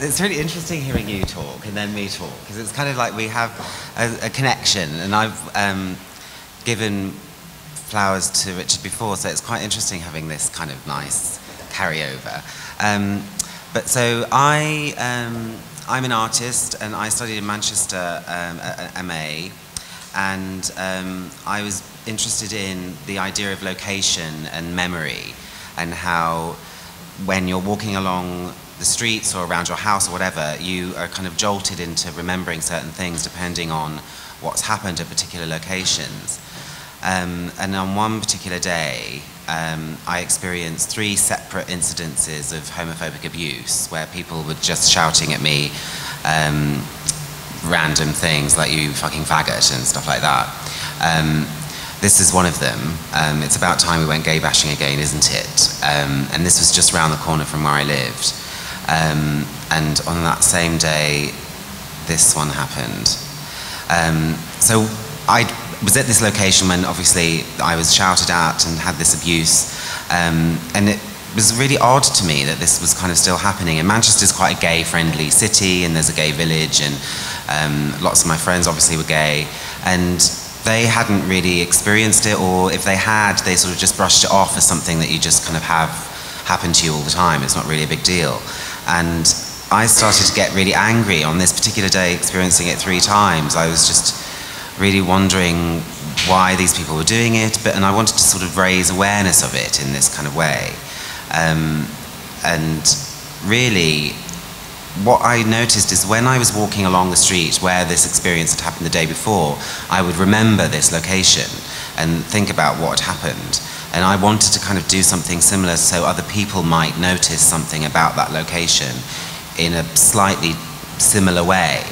it's really interesting hearing you talk and then me talk, because it's kind of like we have a connection, and I've given flowers to Richard before, so it's quite interesting having this kind of nice carryover. But so I'm an artist, and I studied in Manchester at MA, and I was interested in the idea of location and memory, and how when you're walking along the streets or around your house or whatever, you are kind of jolted into remembering certain things depending on what's happened at particular locations. And on one particular day, I experienced 3 separate incidences of homophobic abuse, where people were just shouting at me random things like "you fucking faggot" and stuff like that. This is one of them. It's about time we went gay bashing again, isn't it? And this was just round the corner from where I lived. And on that same day, this one happened. So I was at this location when obviously I was shouted at and had this abuse, and it was really odd to me that this was kind of still happening. And Manchester's quite a gay-friendly city, and there's a gay village, and lots of my friends obviously were gay, and they hadn't really experienced it, or if they had, they sort of just brushed it off as something that you just kind of have happen to you all the time. It's not really a big deal. And I started to get really angry on this particular day, experiencing it 3 times. I was just really wondering why these people were doing it, and I wanted to sort of raise awareness of it in this kind of way. And really, what I noticed is when I was walking along the street where this experience had happened the day before, I would remember this location and think about what had happened. And I wanted to kind of do something similar so other people might notice something about that location in a slightly similar way.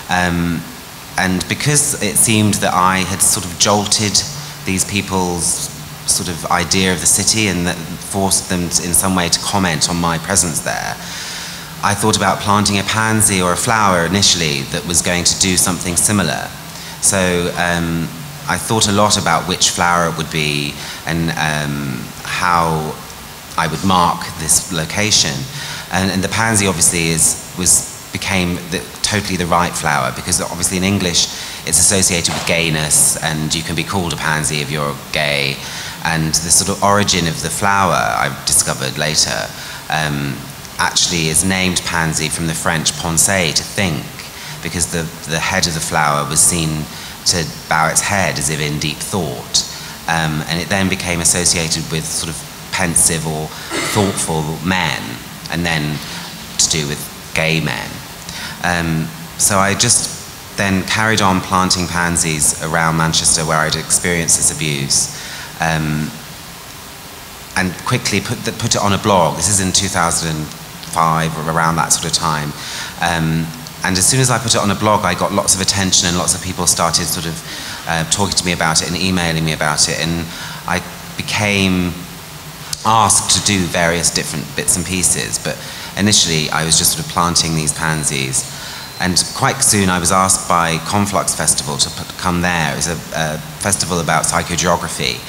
And because it seemed that I had sort of jolted these people's sort of idea of the city and that forced them in some way to comment on my presence there, I thought about planting a pansy or a flower initially that was going to do something similar. So I thought a lot about which flower it would be and how I would mark this location. And the pansy obviously became totally the right flower, because obviously in English it's associated with gayness, and you can be called a pansy if you're gay. And the sort of origin of the flower, I've discovered later, actually is named pansy from the French penser, to think, because the head of the flower was seen to bow its head as if in deep thought. And it then became associated with sort of pensive or thoughtful men, and then to do with gay men. So I just then carried on planting pansies around Manchester where I'd experienced this abuse, and quickly put it on a blog. This is in 2005 or around that sort of time. And as soon as I put it on a blog, I got lots of attention, and lots of people started sort of talking to me about it and emailing me about it, and I became asked to do various different bits and pieces. But initially I was just sort of planting these pansies, and quite soon I was asked by Conflux Festival to come there. It was a festival about psychogeography,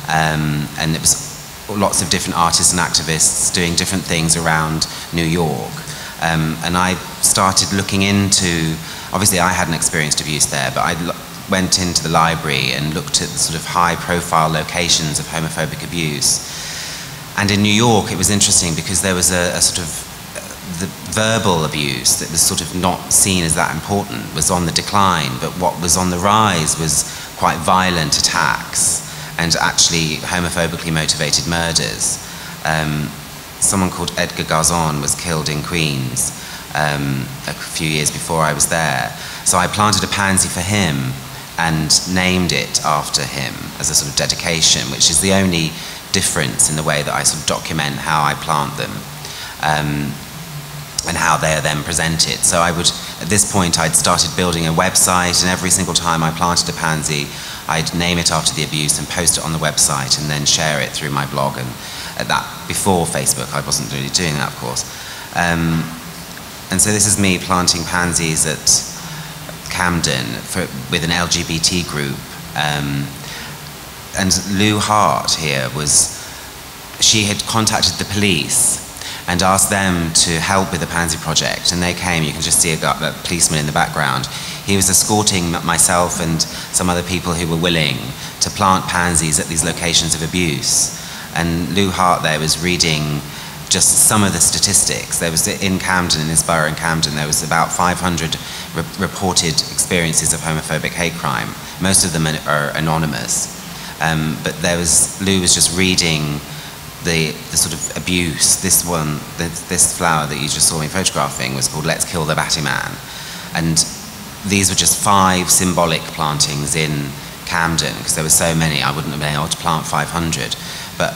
and it was lots of different artists and activists doing different things around New York. And I started looking into, obviously I hadn't experienced abuse there, but I went into the library and looked at the sort of high-profile locations of homophobic abuse. And in New York it was interesting because there was a sort of the verbal abuse that was sort of not seen as that important was on the decline, but what was on the rise was quite violent attacks and actually homophobically motivated murders. Someone called Edgar Garzon was killed in Queens a few years before I was there. So I planted a pansy for him and named it after him as a sort of dedication, which is the only difference in the way that I sort of document how I plant them, and how they are then presented. So I would, at this point, I'd started building a website, and every single time I planted a pansy, I'd name it after the abuse and post it on the website and then share it through my blog. And at that, before Facebook, I wasn't really doing that, of course. And so this is me planting pansies at Camden with an LGBT group. And Lou Hart here she had contacted the police, and asked them to help with the pansy project. And they came. You can just see a policeman in the background. He was escorting myself and some other people who were willing to plant pansies at these locations of abuse. And Lou Hart there was reading just some of the statistics. There was in Camden, in this borough in Camden, there was about 500 reported experiences of homophobic hate crime. Most of them are anonymous. But Lou was just reading the sort of abuse. This flower that you just saw me photographing was called Let's Kill the Batty Man. And these were just 5 symbolic plantings in Camden, because there were so many, I wouldn't have been able to plant 500. But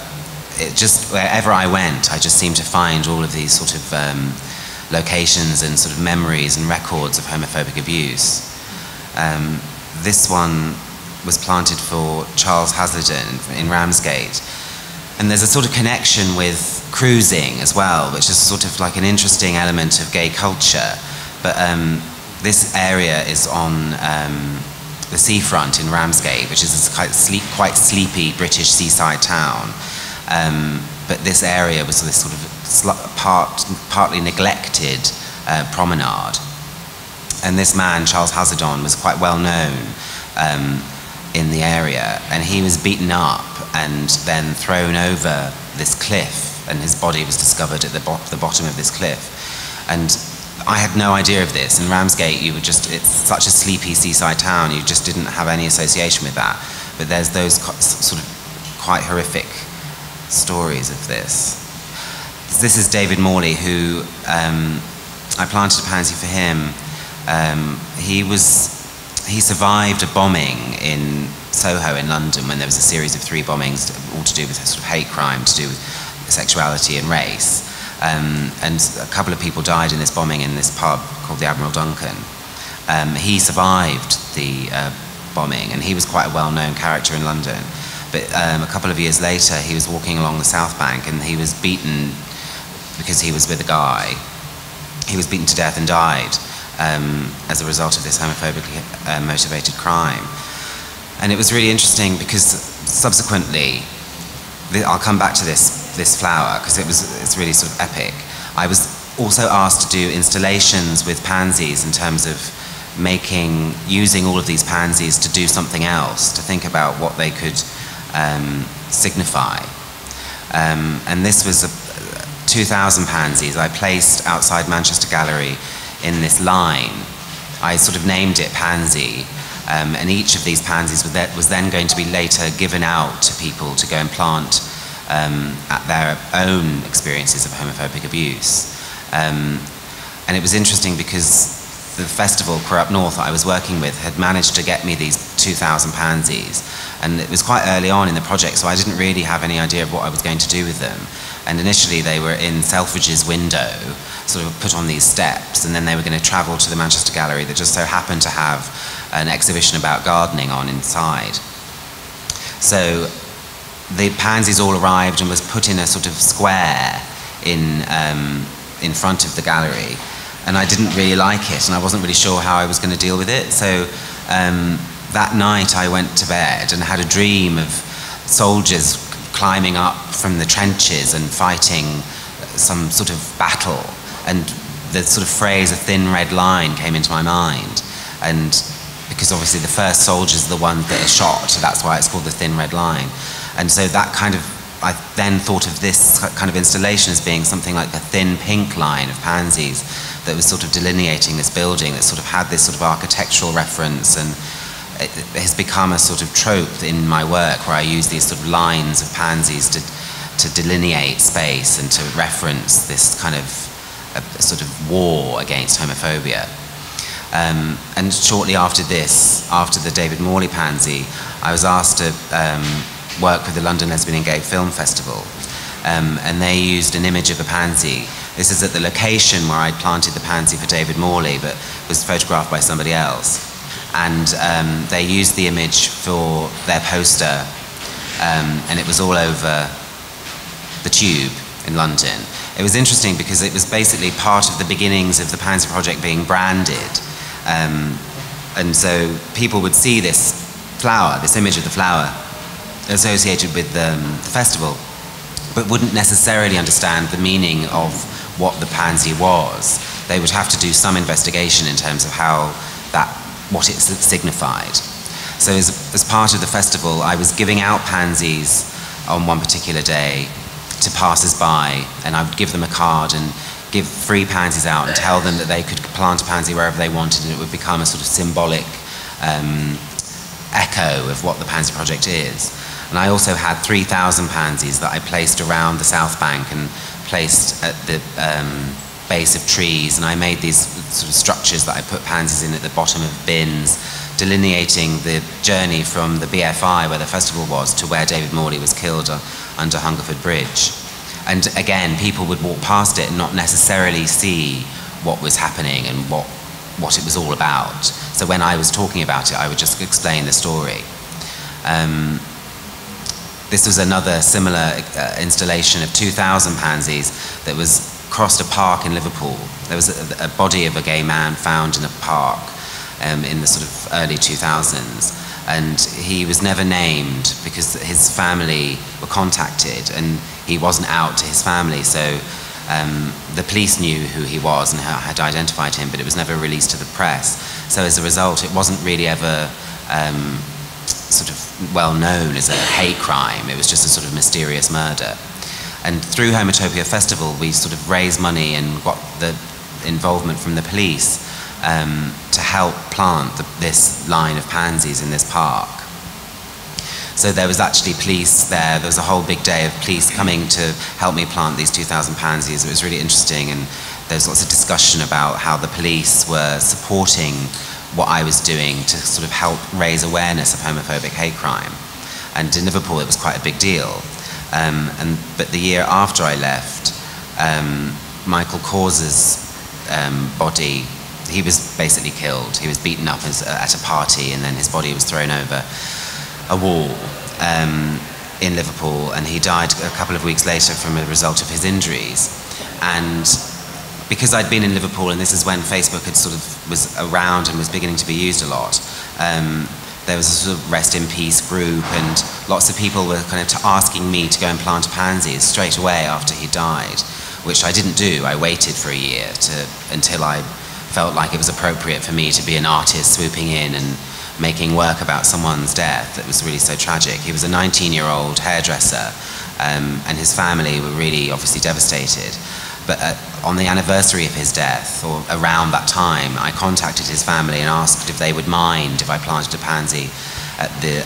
it just, wherever I went, I just seemed to find all of these sort of locations and sort of memories and records of homophobic abuse. This one was planted for Charles Hasleden in Ramsgate. And there's a sort of connection with cruising as well, which is sort of like an interesting element of gay culture. But this area is on the seafront in Ramsgate, which is a quite sleepy British seaside town. But this area was this sort of partly neglected promenade. And this man, Charles Hasleden, was quite well known in the area, and he was beaten up and then thrown over this cliff, and his body was discovered at the bottom of this cliff. And I had no idea of this. In Ramsgate, it's such a sleepy seaside town, you just didn't have any association with that. But there's those sort of quite horrific stories of this. This is David Morley, who I planted a pansy for him. He survived a bombing in Soho in London when there was a series of 3 bombings, all to do with sort of hate crime, to do with sexuality and race. And a couple of people died in this bombing in this pub called the Admiral Duncan. He survived the bombing, and he was quite a well-known character in London. But a couple of years later, he was walking along the South Bank, and he was beaten because he was with a guy. He was beaten to death and died as a result of this homophobically motivated crime. And it was really interesting because subsequently, I'll come back to this flower because it's really sort of epic. I was also asked to do installations with pansies in terms of using all of these pansies to do something else, to think about what they could signify. And this was 2,000 pansies I placed outside Manchester Gallery in this line. I sort of named it Pansy, and each of these pansies was then going to be later given out to people to go and plant at their own experiences of homophobic abuse. And it was interesting because the festival, Queer Up North, that I was working with had managed to get me these 2,000 pansies. And it was quite early on in the project, so I didn't really have any idea of what I was going to do with them. And initially they were in Selfridge's window, sort of put on these steps, and then they were going to travel to the Manchester Gallery that just so happened to have an exhibition about gardening on inside. So the pansies all arrived and was put in a sort of square in front of the gallery. And I didn't really like it, and I wasn't really sure how I was going to deal with it. So that night I went to bed and had a dream of soldiers climbing up from the trenches and fighting some sort of battle. And the sort of phrase, a thin red line, came into my mind. And because obviously the first soldiers are the ones that are shot, so that's why it's called the thin red line. And so that kind of, I then thought of this kind of installation as being something like a thin pink line of pansies that was sort of delineating this building, that sort of had this sort of architectural reference, and it has become a sort of trope in my work where I use these sort of lines of pansies to delineate space and to reference this kind of a sort of war against homophobia. And shortly after this, after the David Morley pansy, I was asked to work with the London Lesbian and Gay Film Festival, and they used an image of a pansy. This is at the location where I'd planted the pansy for David Morley, but was photographed by somebody else. And they used the image for their poster, and it was all over the Tube in London. It was interesting because it was basically part of the beginnings of the Pansy Project being branded. And so people would see this flower, this image of the flower, associated with the festival. but wouldn't necessarily understand the meaning of what the pansy was. They would have to do some investigation in terms of what it signified. So as part of the festival, I was giving out pansies on one particular day to passers-by, and I would give them a card and give free pansies out and tell them that they could plant a pansy wherever they wanted, and it would become a sort of symbolic echo of what the Pansy Project is. And I also had 3,000 pansies that I placed around the South Bank and placed at the base of trees, and I made these sort of structures that I put pansies in at the bottom of bins, delineating the journey from the BFI, where the festival was, to where David Morley was killed under Hungerford Bridge. And again, people would walk past it and not necessarily see what was happening and what it was all about. So when I was talking about it, I would just explain the story. This was another similar installation of 2,000 pansies that was crossed a park in Liverpool. There was a body of a gay man found in a park in the sort of early 2000s. And he was never named because his family were contacted and he wasn't out to his family. So the police knew who he was and had identified him, but it was never released to the press. So as a result, it wasn't really ever sort of well known as a hate crime. It was just a sort of mysterious murder. And through Homotopia Festival, we sort of raised money and got the involvement from the police to help plant this line of pansies in this park. So there was actually police there. There was a whole big day of police coming to help me plant these 2,000 pansies. It was really interesting, and there was lots of discussion about how the police were supporting what I was doing to sort of help raise awareness of homophobic hate crime. And in Liverpool, it was quite a big deal. But the year after I left, Michael Cause's body, he was basically killed. He was beaten up at a party, and then his body was thrown over a wall in Liverpool, and he died a couple of weeks later from a result of his injuries. And because I'd been in Liverpool, and this is when Facebook had sort of was around and was beginning to be used a lot, there was a sort of rest in peace group, and lots of people were kind of asking me to go and plant pansies straight away after he died, which I didn't do. I waited for a year until I felt like it was appropriate for me to be an artist swooping in and making work about someone's death that was really so tragic. He was a 19-year-old hairdresser, and his family were really obviously devastated. But on the anniversary of his death, or around that time, I contacted his family and asked if they would mind if I planted a pansy at the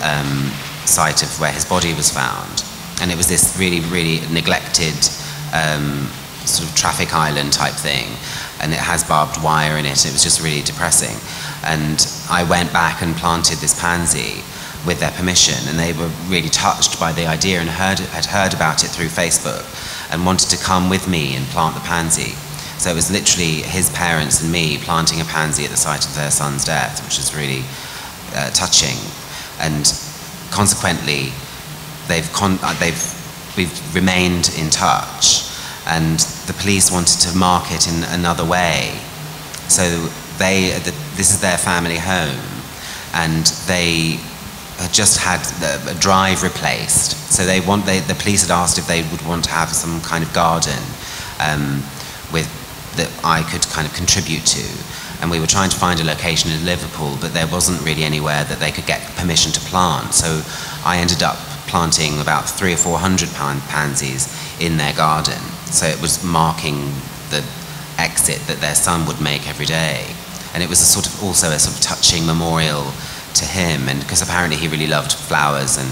site of where his body was found. And it was this really, really neglected sort of traffic island type thing, and it has barbed wire in it. It was just really depressing. And I went back and planted this pansy with their permission, and they were really touched by the idea and had heard about it through Facebook and wanted to come with me and plant the pansy. So it was literally his parents and me planting a pansy at the site of their son's death, which was really touching. And consequently, we've remained in touch, and the police wanted to mark it in another way. So this is their family home, and they had just had a drive replaced. So the police had asked if they would want to have some kind of garden that I could kind of contribute to. And we were trying to find a location in Liverpool, but there wasn't really anywhere that they could get permission to plant. So I ended up planting about 300 or 400 pansies in their garden. So it was marking the exit that their son would make every day. And it was also a sort of touching memorial to him, and because apparently he really loved flowers, and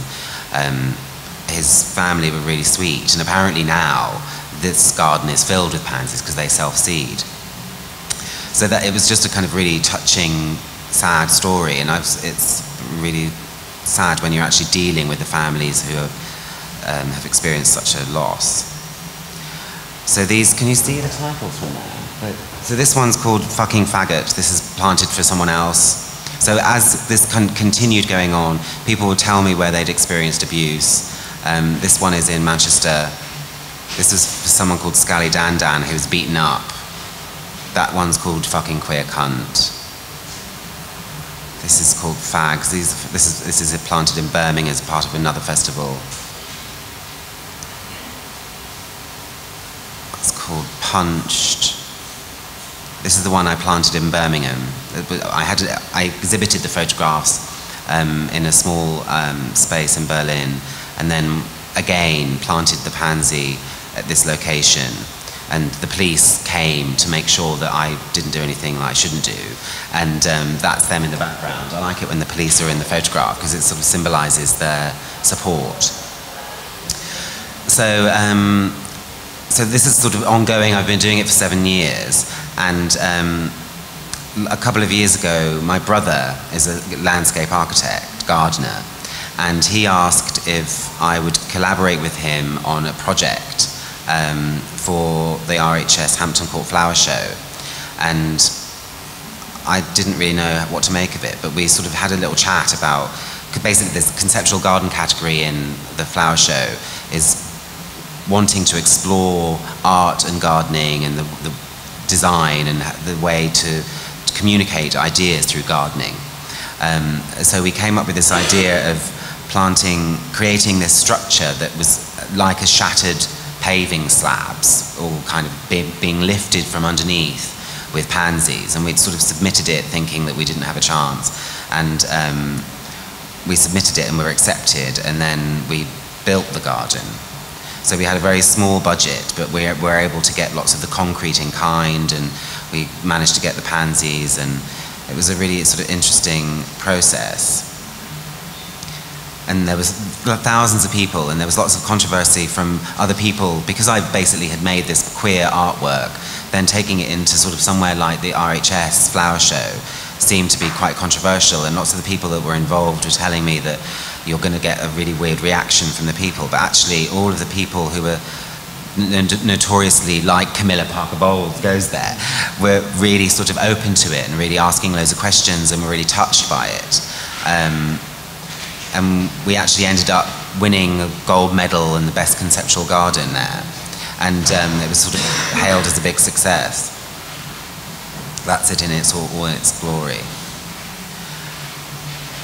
his family were really sweet. And apparently now this garden is filled with pansies because they self-seed. So that it was just a kind of really touching, sad story, and it's really sad when you're actually dealing with the families who have experienced such a loss. So these, can you see the titles from there? So this one's called Fucking Faggot. This is planted for someone else. So as this continued going on, people would tell me where they'd experienced abuse. This one is in Manchester. This is for someone called Scally Dandan, who was beaten up. That one's called Fucking Queer Cunt. This is called Fags. This is planted in Birmingham as part of another festival. It's called Punched. This is the one I planted in Birmingham. I exhibited the photographs in a small space in Berlin, and then again planted the pansy at this location. And the police came to make sure that I didn't do anything that I shouldn't do. And that's them in the background. I like it when the police are in the photograph because it sort of symbolizes their support. So, so this is sort of ongoing. I've been doing it for 7 years. And a couple of years ago, my brother is a landscape architect, gardener. And he asked if I would collaborate with him on a project for the RHS Hampton Court Flower Show. And I didn't really know what to make of it, but we sort of had a little chat about, basically this conceptual garden category in the flower show is wanting to explore art and gardening and the design and the way to communicate ideas through gardening. So we came up with this idea of creating this structure that was like a shattered paving slabs, all kind of being lifted from underneath with pansies, and we'd sort of submitted it thinking that we didn't have a chance, and we submitted it and we were accepted, and then we built the garden. So we had a very small budget, but we were able to get lots of the concrete in kind, and we managed to get the pansies, and it was a really sort of interesting process. And there was thousands of people, and there was lots of controversy from other people, because I basically had made this queer artwork, then taking it into sort of somewhere like the RHS flower show seemed to be quite controversial, and lots of the people that were involved were telling me that you're going to get a really weird reaction from the people, but actually all of the people who were notoriously like Camilla Parker Bowles goes there were really sort of open to it and really asking loads of questions and were really touched by it. And we actually ended up winning a gold medal in the best conceptual garden there. And it was sort of hailed as a big success. That's it in all in its glory.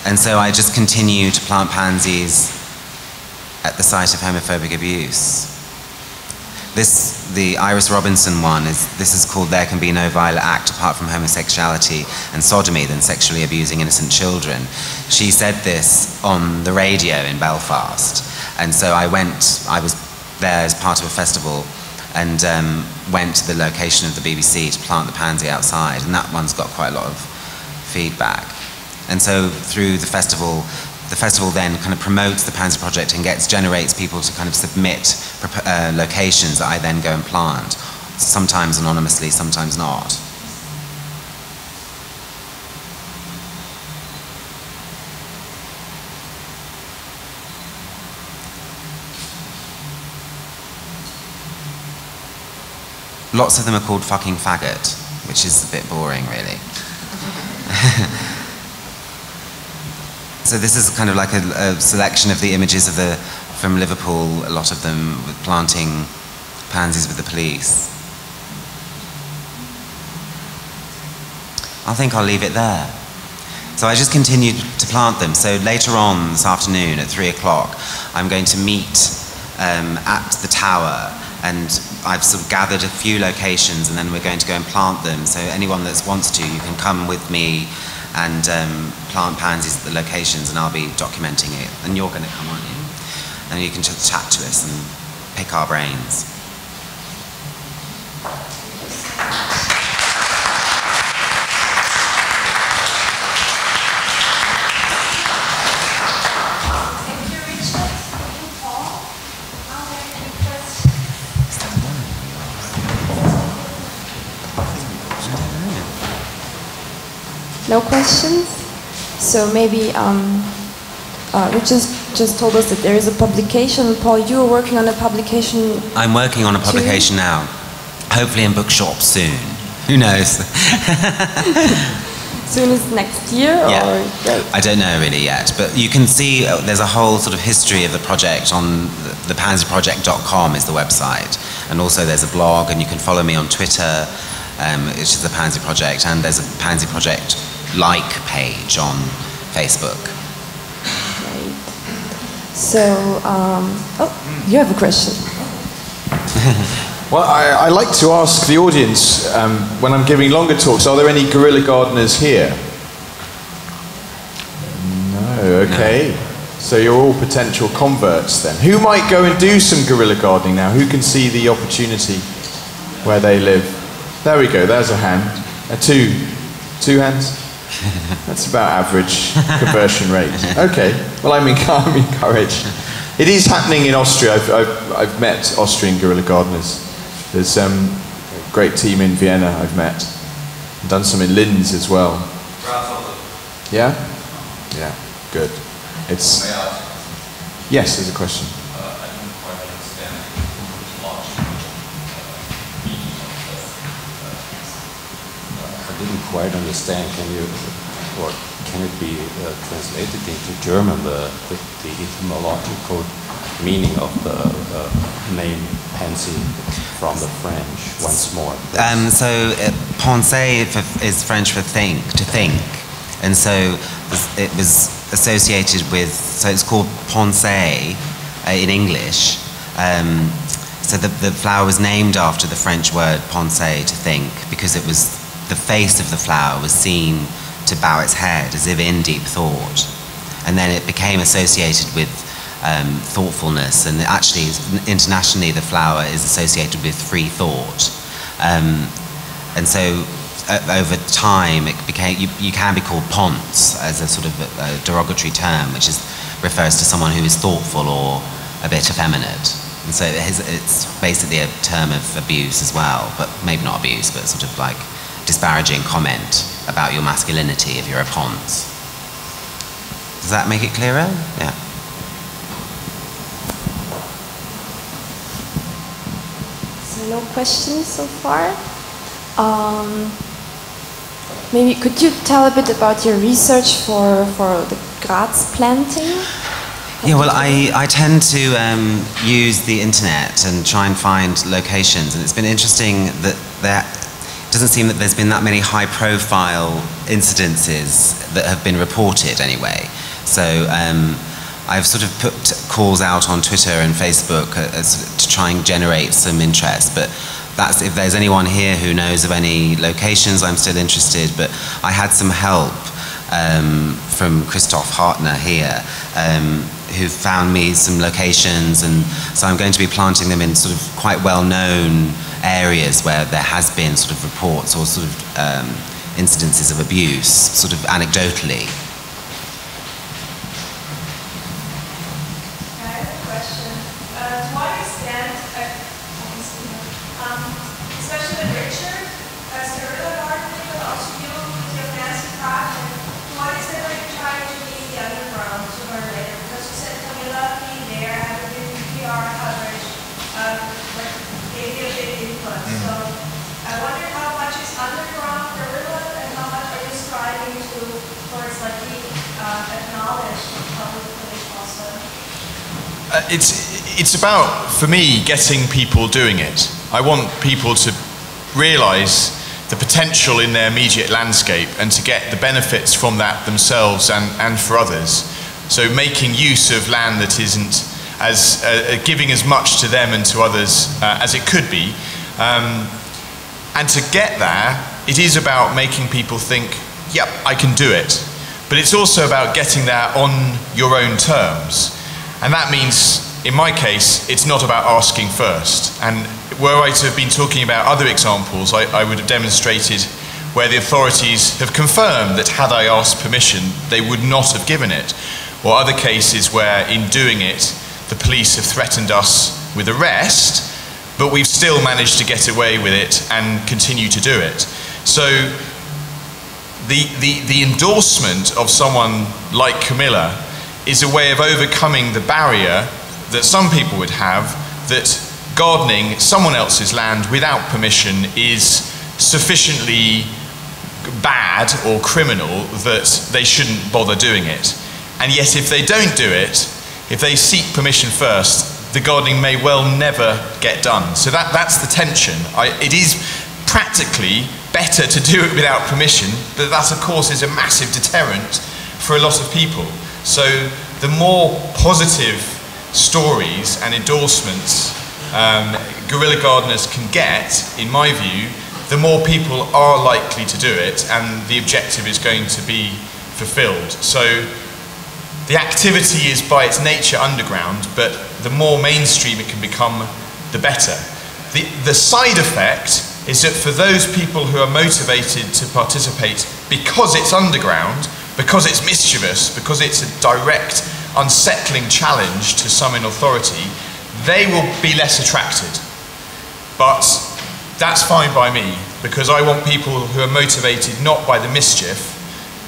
And so I just continue to plant pansies at the site of homophobic abuse. The Iris Robinson one, this is called There Can Be No Violent Act Apart from Homosexuality and Sodomy Than Sexually Abusing Innocent Children. She said this on the radio in Belfast. And so I was there as part of a festival and went to the location of the BBC to plant the pansy outside, and that one's got quite a lot of feedback. And so through the festival then kind of promotes the Pansy project and generates people to kind of submit locations that I then go and plant, sometimes anonymously, sometimes not. Lots of them are called fucking faggot, which is a bit boring, really. So this is kind of like a selection of the images from Liverpool, a lot of them with planting pansies with the police. I think I'll leave it there. So I just continued to plant them. So later on this afternoon at 3 o'clock, I'm going to meet at the tower, and I've sort of gathered a few locations, and then we're going to go and plant them. So anyone that wants to, you can come with me and plant pansies at the locations, and I'll be documenting it. And you're going to come, aren't you? And you can just chat to us and pick our brains. Thank you, Richard and Paul. Are there any questions? No questions? So maybe Richard just told us that there is a publication. Paul, you are working on a publication. I'm working on a publication now, hopefully in bookshops soon. Who knows? Soon as next year? Yeah. Or I don't know really yet, but you can see there's a whole sort of history of the project on thepansyproject.com is the website, and also there's a blog, and you can follow me on Twitter, which is the Pansy Project, and there's a Pansy Project like page on Facebook. Great. So, oh, you have a question. Well, I like to ask the audience, when I'm giving longer talks, are there any guerrilla gardeners here? No, okay. No. So you're all potential converts then. Who might go and do some guerrilla gardening now? Who can see the opportunity where they live? There we go, there's a hand. Two hands? That's about average conversion rate. Okay, well I'm encouraged. It is happening in Austria. I've met Austrian guerrilla gardeners. There's a great team in Vienna I've met. I've done some in Linz as well. Yeah? Yeah, good. It's... Yes, there's a question. I didn't quite understand. Or can it be translated into German, the etymological meaning of the name Pansy from the French once more? So penser is French for think, to think. And so it was associated with, so it's called pensée in English. So the flower was named after the French word penser, to think, because it was, the face of the flower was seen to bow its head as if in deep thought. And then it became associated with thoughtfulness, and actually internationally the flower is associated with free thought. And so over time it became, you can be called ponce as a sort of a derogatory term, which refers to someone who is thoughtful or a bit effeminate. And so it's basically a term of abuse as well, but maybe not abuse, but sort of like disparaging comment about your masculinity if you're a ponce. Does that make it clearer? Yeah. So no questions so far. Maybe could you tell a bit about your research for the Graz planting? Yeah, well, I tend to use the internet and try and find locations, and it's been interesting that it doesn't seem that there's been that many high-profile incidences that have been reported anyway. So I've sort of put calls out on Twitter and Facebook to try and generate some interest, but that's, if there's anyone here who knows of any locations, I'm still interested. But I had some help from Christoph Hartner here, who found me some locations, and so I'm going to be planting them in sort of quite well-known areas where there has been sort of reports or sort of incidences of abuse, sort of anecdotally. It's about, for me, getting people doing it. I want people to realise the potential in their immediate landscape and to get the benefits from that themselves and for others. So making use of land that isn't as giving as much to them and to others as it could be. And to get there, it is about making people think, yep, I can do it. But it's also about getting there on your own terms. And that means, in my case, it's not about asking first. And were I to have been talking about other examples, I would have demonstrated where the authorities have confirmed that had I asked permission, they would not have given it. Or other cases where, in doing it, the police have threatened us with arrest, but we've still managed to get away with it and continue to do it. So the endorsement of someone like Camilla is a way of overcoming the barrier that some people would have, that gardening someone else's land without permission is sufficiently bad or criminal that they shouldn't bother doing it. And yet if they don't do it, if they seek permission first, the gardening may well never get done. So that's the tension. It is practically better to do it without permission, but that of course is a massive deterrent for a lot of people. So the more positive stories and endorsements guerrilla gardeners can get, in my view, the more people are likely to do it, and the objective is going to be fulfilled. So the activity is by its nature underground, but the more mainstream it can become, the better. The side effect is that for those people who are motivated to participate because it's underground, because it's mischievous, because it's a direct, unsettling challenge to some in authority, they will be less attracted. But that's fine by me, because I want people who are motivated not by the mischief,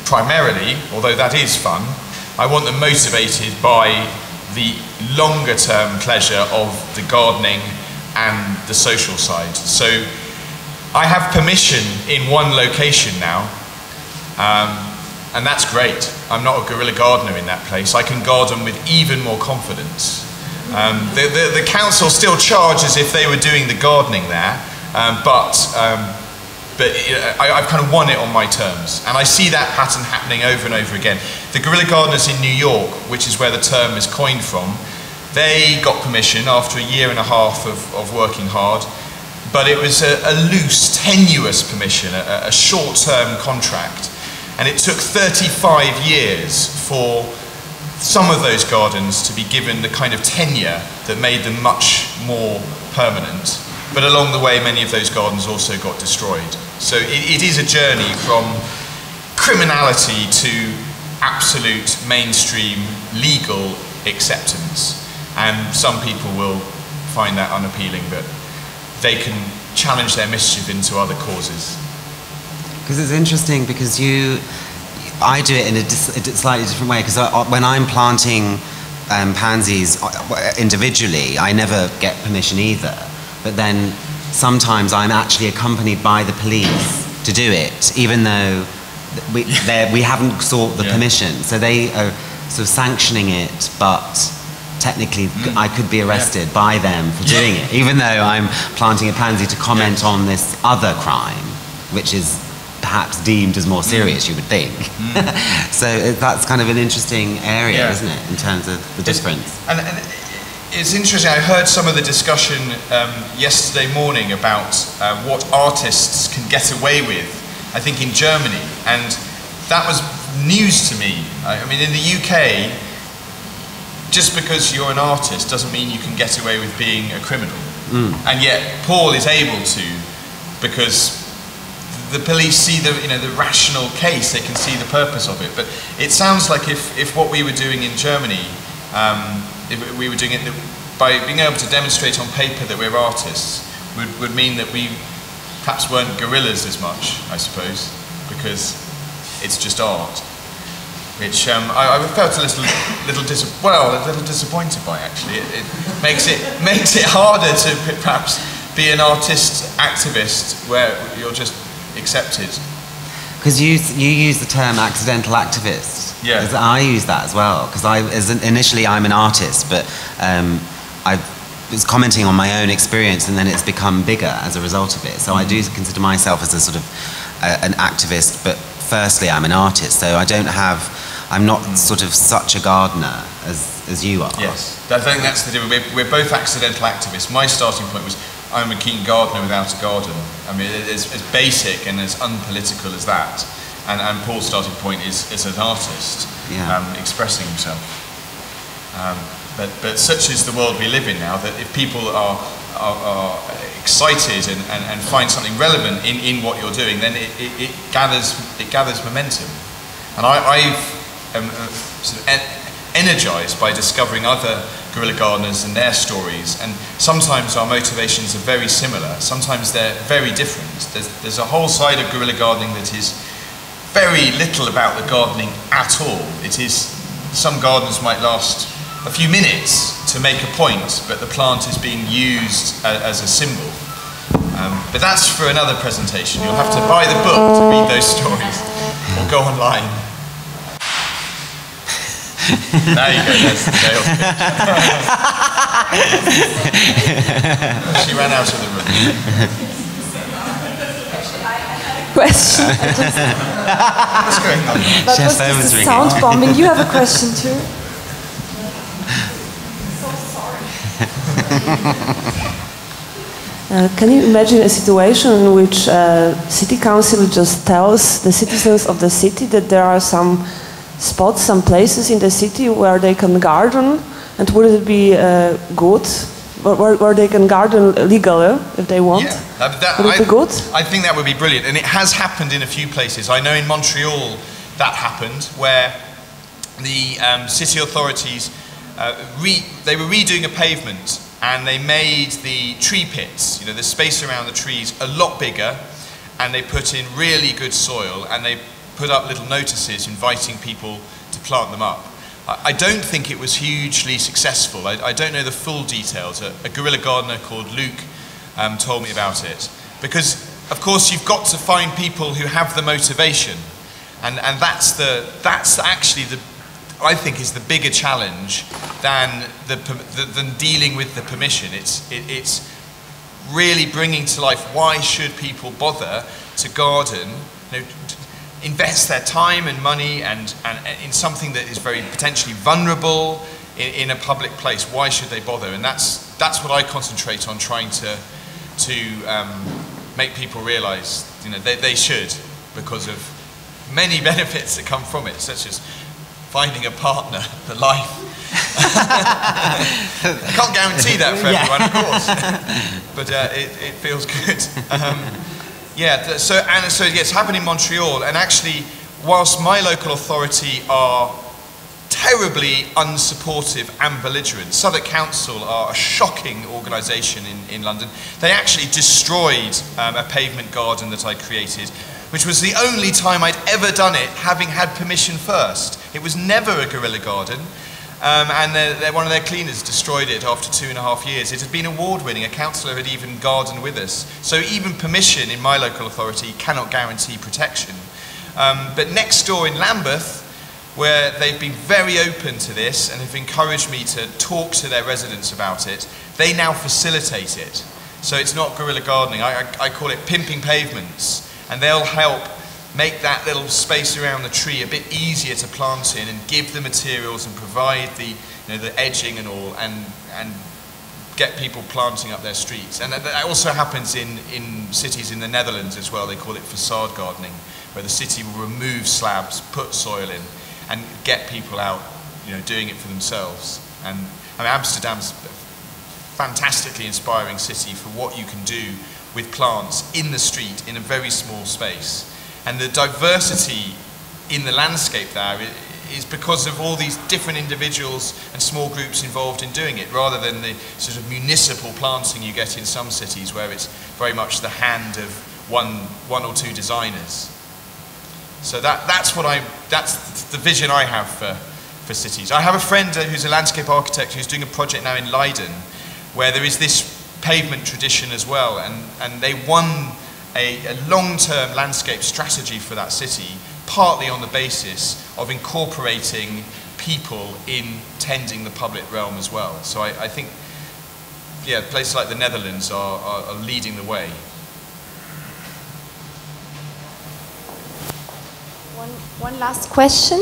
primarily, although that is fun. I want them motivated by the longer term pleasure of the gardening and the social side. So I have permission in one location now, and that's great. I'm not a guerrilla gardener in that place. I can garden with even more confidence. The council still charge as if they were doing the gardening there, but I've kind of won it on my terms. And I see that pattern happening over and over again. The guerrilla gardeners in New York, which is where the term is coined from, they got permission after a year and a half of working hard, but it was a loose, tenuous permission, a short-term contract. And it took 35 years for some of those gardens to be given the kind of tenure that made them much more permanent. But along the way, many of those gardens also got destroyed. So it is a journey from criminality to absolute mainstream legal acceptance. And some people will find that unappealing, but they can challenge their mischief into other causes. Because it's interesting, because I do it in a slightly different way, because when I'm planting pansies individually, I never get permission either. But then sometimes I'm actually accompanied by the police to do it, even though we haven't sought the permission. So they are sort of sanctioning it, but technically I could be arrested by them for doing it, even though I'm planting a pansy to comment on this other crime, which is perhaps deemed as more serious, you would think. So that's kind of an interesting area, isn't it, in terms of the difference? And it's interesting, I heard some of the discussion yesterday morning about what artists can get away with, I think in Germany, and that was news to me. I mean, in the UK, just because you're an artist doesn't mean you can get away with being a criminal. And yet Paul is able to, because the police see the rational case, they can see the purpose of it. But it sounds like if what we were doing in Germany, if we were doing it by being able to demonstrate on paper that we're artists, would mean that we perhaps weren't guerrillas as much, I suppose, because it's just art. Which I felt a little disappointed by, actually. It makes it harder to perhaps be an artist activist where you're just accepted. Because you use the term accidental activist. Yeah. I use that as well, because initially I'm an artist, but I was commenting on my own experience, and then it's become bigger as a result of it. So I do consider myself as a sort of an activist, but firstly I'm an artist, so I'm not sort of such a gardener as you are. Yes, I think that's the difference. We're both accidental activists. My starting point was, I'm a keen gardener without a garden. I mean, it's as basic and as unpolitical as that. And Paul's starting point is an artist, expressing himself. But such is the world we live in now, that if people are excited and find something relevant in what you're doing, then it gathers momentum. And I am sort of energized by discovering other guerrilla gardeners and their stories, and sometimes our motivations are very similar, sometimes they're very different. There's a whole side of guerrilla gardening that is very little about the gardening at all. Some gardens might last a few minutes to make a point, but the plant is being used as a symbol. But that's for another presentation. You'll have to buy the book to read those stories, or go online. There you go, that's the sales pitch. She ran out of the room. Question. What's going on? That was just a sound bombing. You have a question too? So sorry. Can you imagine a situation in which city council just tells the citizens of the city that there are some spots, some places in the city where they can garden, and would it be good, where they can garden legally if they want? Yeah, would it be good? I think that would be brilliant, and it has happened in a few places. I know in Montreal that happened, where the city authorities they were redoing a pavement, and they made the tree pits, you know, the space around the trees, a lot bigger, and they put in really good soil, and they put up little notices inviting people to plant them up. I don't think it was hugely successful. I don't know the full details. A guerrilla gardener called Luke told me about it. Because, of course, you've got to find people who have the motivation. And that's actually I think is the bigger challenge than dealing with the permission. It's really bringing to life, why should people bother to garden, you know, invest their time and money and in something that is very potentially vulnerable in a public place. Why should they bother? And that's what I concentrate on, trying to make people realise, you know, they should, because of many benefits that come from it, such as finding a partner for life. I can't guarantee that for everyone, of course, but it feels good. So it's happened in Montreal, and actually, whilst my local authority are terribly unsupportive and belligerent, Southwark Council are a shocking organisation in London. They actually destroyed a pavement garden that I created, which was the only time I'd ever done it, having had permission first. It was never a guerrilla garden, and one of their cleaners destroyed it after 2.5 years. It had been award-winning. A councillor had even gardened with us. So even permission in my local authority cannot guarantee protection. But next door in Lambeth, where they've been very open to this and have encouraged me to talk to their residents about it, they now facilitate it. So it's not guerrilla gardening. I call it pimping pavements. And they'll help make that little space around the tree a bit easier to plant in, and give the materials and provide the, you know, the edging and all, and get people planting up their streets. And that also happens in cities in the Netherlands as well. They call it facade gardening, where the city will remove slabs, put soil in, and get people out, you know, doing it for themselves. And I mean, Amsterdam's a fantastically inspiring city for what you can do with plants in the street in a very small space. And the diversity in the landscape there is because of all these different individuals and small groups involved in doing it, rather than the sort of municipal planting you get in some cities, where it's very much the hand of one or two designers. So that's the vision I have for cities. I have a friend who's a landscape architect who's doing a project now in Leiden, where there is this pavement tradition as well, and they won a long-term landscape strategy for that city, partly on the basis of incorporating people in tending the public realm as well. So I think, yeah, places like the Netherlands are leading the way. One last question.